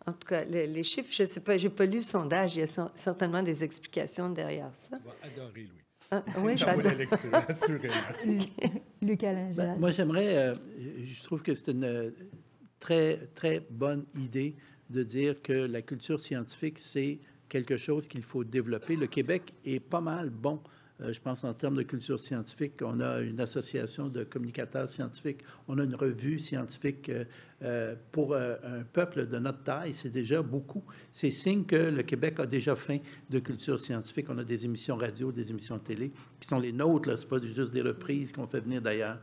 En tout cas, les chiffres, je ne sais pas, je n'ai pas lu le sondage, il y a certainement des explications derrière ça. Tu vas adorer, Louise. Ah, oui, ça vaut la lecture, assurément. Luc Alain. Moi, j'aimerais, je trouve que c'est une très, très bonne idée de dire que la culture scientifique, c'est quelque chose qu'il faut développer. Le Québec est pas mal bon, je pense, en termes de culture scientifique. On a une association de communicateurs scientifiques, on a une revue scientifique. Pour un peuple de notre taille, c'est déjà beaucoup. C'est signe que le Québec a déjà faim de culture scientifique. On a des émissions radio, des émissions télé, qui sont les nôtres, ce n'est pas juste des reprises qu'on fait venir d'ailleurs.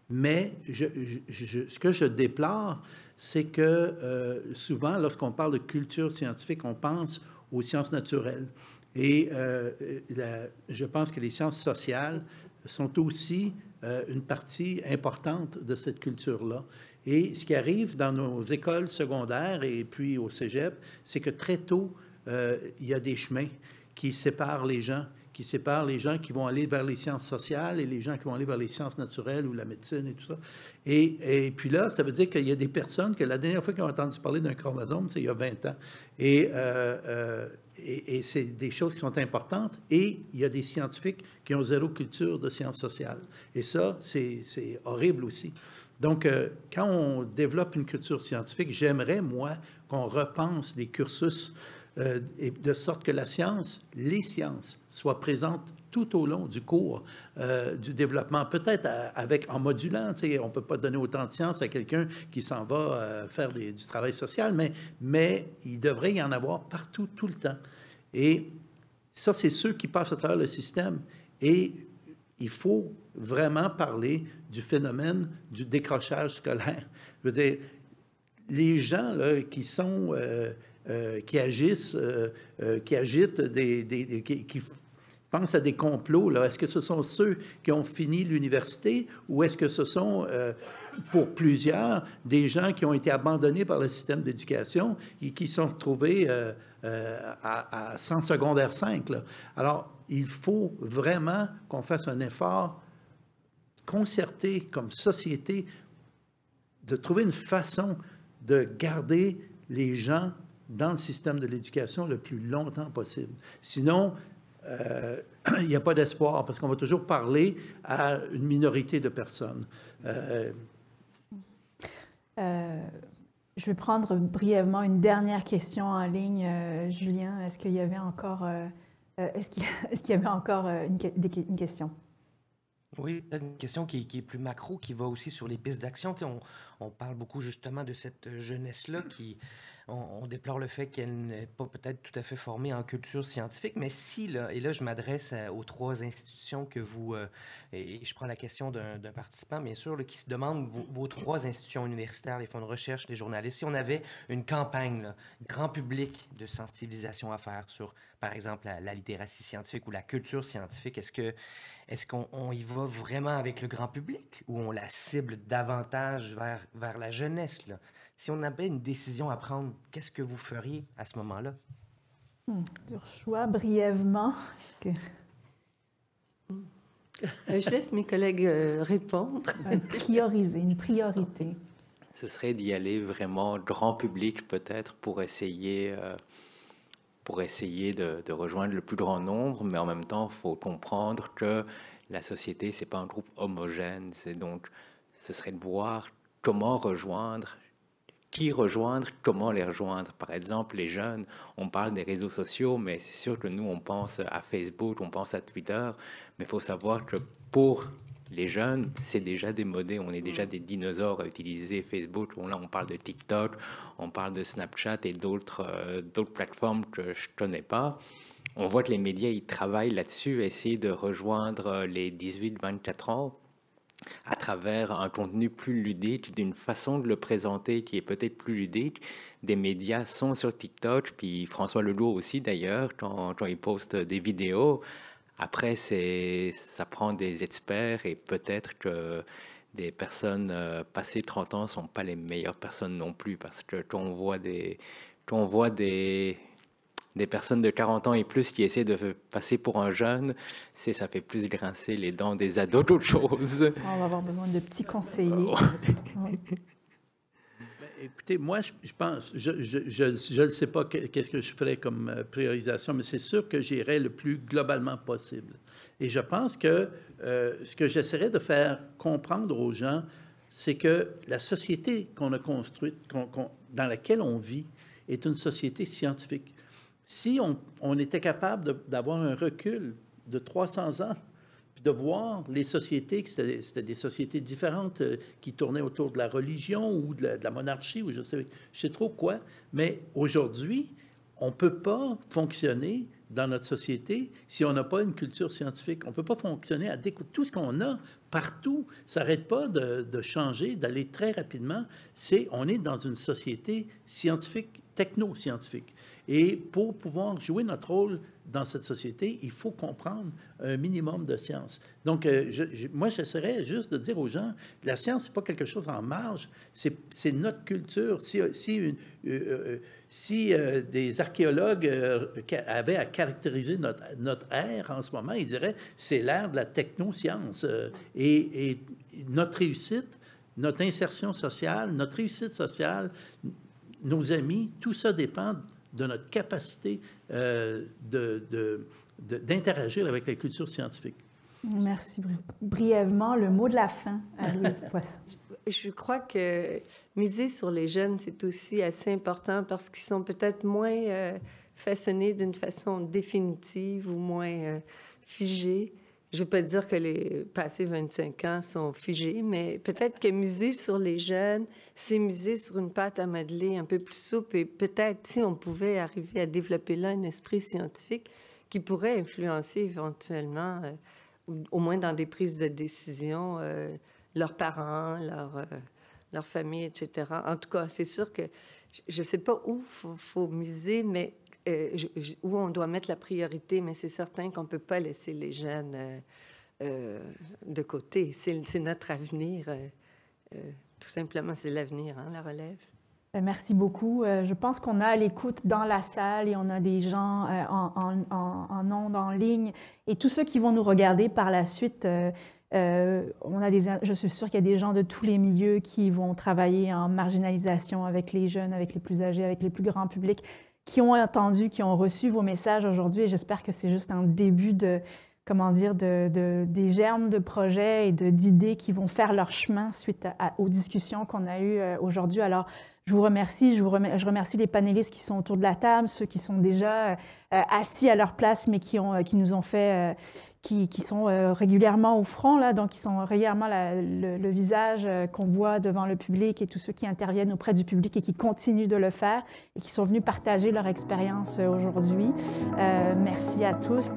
Mais ce que je déplore, c'est que souvent, lorsqu'on parle de culture scientifique, on pense aux sciences naturelles. Et je pense que les sciences sociales sont aussi une partie importante de cette culture-là. Et ce qui arrive dans nos écoles secondaires et puis au cégep, c'est que très tôt, il y a des chemins qui séparent les gens, qui vont aller vers les sciences sociales et les gens qui vont aller vers les sciences naturelles ou la médecine et tout ça. Et puis là, ça veut dire qu'il y a des personnes que la dernière fois qu'ils ont entendu parler d'un chromosome, c'est il y a 20 ans. Et c'est des choses qui sont importantes. Et il y a des scientifiques qui ont zéro culture de sciences sociales. Et ça, c'est horrible aussi. Donc, quand on développe une culture scientifique, j'aimerais, moi, qu'on repense les cursus et de sorte que les sciences soient présentes tout au long du cours du développement, peut-être en modulant. On ne peut pas donner autant de sciences à quelqu'un qui s'en va faire du travail social, mais il devrait y en avoir partout, tout le temps. Et ça, c'est ceux qui passent à travers le système. Et il faut vraiment parler du phénomène du décrochage scolaire. Je veux dire, les gens là, qui sont... qui agissent, qui agitent, qui pensent à des complots. Est-ce que ce sont ceux qui ont fini l'université ou est-ce que ce sont, pour plusieurs, des gens qui ont été abandonnés par le système d'éducation et qui sont retrouvés sans secondaire 5? Là. Alors, il faut vraiment qu'on fasse un effort concerté comme société de trouver une façon de garder les gens dans le système de l'éducation le plus longtemps possible. Sinon, il n'y a pas d'espoir parce qu'on va toujours parler à une minorité de personnes. Je vais prendre brièvement une dernière question en ligne. Julien, est-ce qu'il y avait encore, une question? Oui, une question qui est plus macro, qui va aussi sur les pistes d'action. On parle beaucoup justement de cette jeunesse-là qui... On déplore le fait qu'elle n'est pas peut-être tout à fait formée en culture scientifique, mais si, là, et là je m'adresse aux trois institutions que vous, et je prends la question d'un participant, bien sûr, là, qui se demande, vos trois institutions universitaires, les fonds de recherche, les journalistes, si on avait une campagne, là, grand public de sensibilisation à faire sur, par exemple, la littératie scientifique ou la culture scientifique, est-ce qu'on y va vraiment avec le grand public ou on la cible davantage vers la jeunesse, là? Si on avait une décision à prendre, qu'est-ce que vous feriez à ce moment-là? Dur choix, brièvement. Je laisse mes collègues répondre. Prioriser, une priorité. Ce serait d'y aller vraiment grand public peut-être pour essayer de rejoindre le plus grand nombre, mais en même temps, il faut comprendre que la société, ce n'est pas un groupe homogène. Ce serait de voir comment rejoindre qui rejoindre, comment les rejoindre. Par exemple, les jeunes, on parle des réseaux sociaux, mais c'est sûr que nous, on pense à Facebook, on pense à Twitter, mais il faut savoir que pour les jeunes, c'est déjà démodé. On est déjà des dinosaures à utiliser Facebook. Là, on parle de TikTok, on parle de Snapchat et d'autres plateformes que je ne connais pas. On voit que les médias, ils travaillent là-dessus, essayer de rejoindre les 18-24 ans à travers un contenu plus ludique, d'une façon de le présenter qui est peut-être plus ludique. Des médias sont sur TikTok, puis François Legault aussi d'ailleurs, quand il poste des vidéos. Après, ça prend des experts et peut-être que des personnes passées 30 ans ne sont pas les meilleures personnes non plus, parce que quand on voit des personnes de 40 ans et plus qui essaient de passer pour un jeune, ça fait plus grincer les dents des ados qu'autre chose. On va avoir besoin de petits conseillers. Oui. Écoutez, moi, je pense, je ne sais pas qu'est-ce que je ferais comme priorisation, mais c'est sûr que j'irais le plus globalement possible. Et je pense que ce que j'essaierais de faire comprendre aux gens, c'est que la société qu'on a construite, dans laquelle on vit, est une société scientifique. Si on était capable d'avoir un recul de 300 ans, de voir les sociétés, que c'était des sociétés différentes qui tournaient autour de la religion ou de la monarchie, ou je sais trop quoi, mais aujourd'hui, on ne peut pas fonctionner dans notre société si on n'a pas une culture scientifique. On ne peut pas fonctionner à découvrir tout ce qu'on a partout. Ça n'arrête pas de changer, d'aller très rapidement. On est dans une société scientifique, techno-scientifique. Et pour pouvoir jouer notre rôle dans cette société, il faut comprendre un minimum de science. Donc, moi, j'essaierais juste de dire aux gens, la science, ce n'est pas quelque chose en marge, c'est notre culture. Si des archéologues avaient à caractériser notre ère en ce moment, ils diraient c'est l'ère de la technoscience. Et notre réussite, notre insertion sociale, notre réussite sociale, nos amis, tout ça dépend de notre capacité d'interagir avec la culture scientifique. Merci. Brièvement, le mot de la fin à Louise Poisson. Je crois que miser sur les jeunes, c'est aussi assez important parce qu'ils sont peut-être moins façonnés d'une façon définitive ou moins figés. Je ne veux pas dire que les passés 25 ans sont figés, mais peut-être que miser sur les jeunes, c'est miser sur une pâte à modeler un peu plus souple. Et peut-être, si on pouvait arriver à développer là un esprit scientifique qui pourrait influencer éventuellement, au moins dans des prises de décision, leurs parents, leur famille, etc. En tout cas, c'est sûr que je ne sais pas où faut miser, mais où on doit mettre la priorité, mais c'est certain qu'on ne peut pas laisser les jeunes de côté. C'est notre avenir, tout simplement, c'est l'avenir, hein, la relève. Merci beaucoup. Je pense qu'on a à l'écoute dans la salle et on a des gens en ondes, en ligne, et tous ceux qui vont nous regarder par la suite. Je suis sûre qu'il y a des gens de tous les milieux qui vont travailler en marginalisation avec les jeunes, avec les plus âgés, avec les plus grands publics, qui ont entendu, qui ont reçu vos messages aujourd'hui, et j'espère que c'est juste un début des germes de projets et d'idées qui vont faire leur chemin suite aux discussions qu'on a eues aujourd'hui. Alors, je vous remercie. Je remercie les panélistes qui sont autour de la table, ceux qui sont déjà assis à leur place, mais qui nous ont fait... qui sont régulièrement au front, là, donc qui sont régulièrement le visage qu'on voit devant le public, et tous ceux qui interviennent auprès du public et qui continuent de le faire et qui sont venus partager leur expérience aujourd'hui. Merci à tous.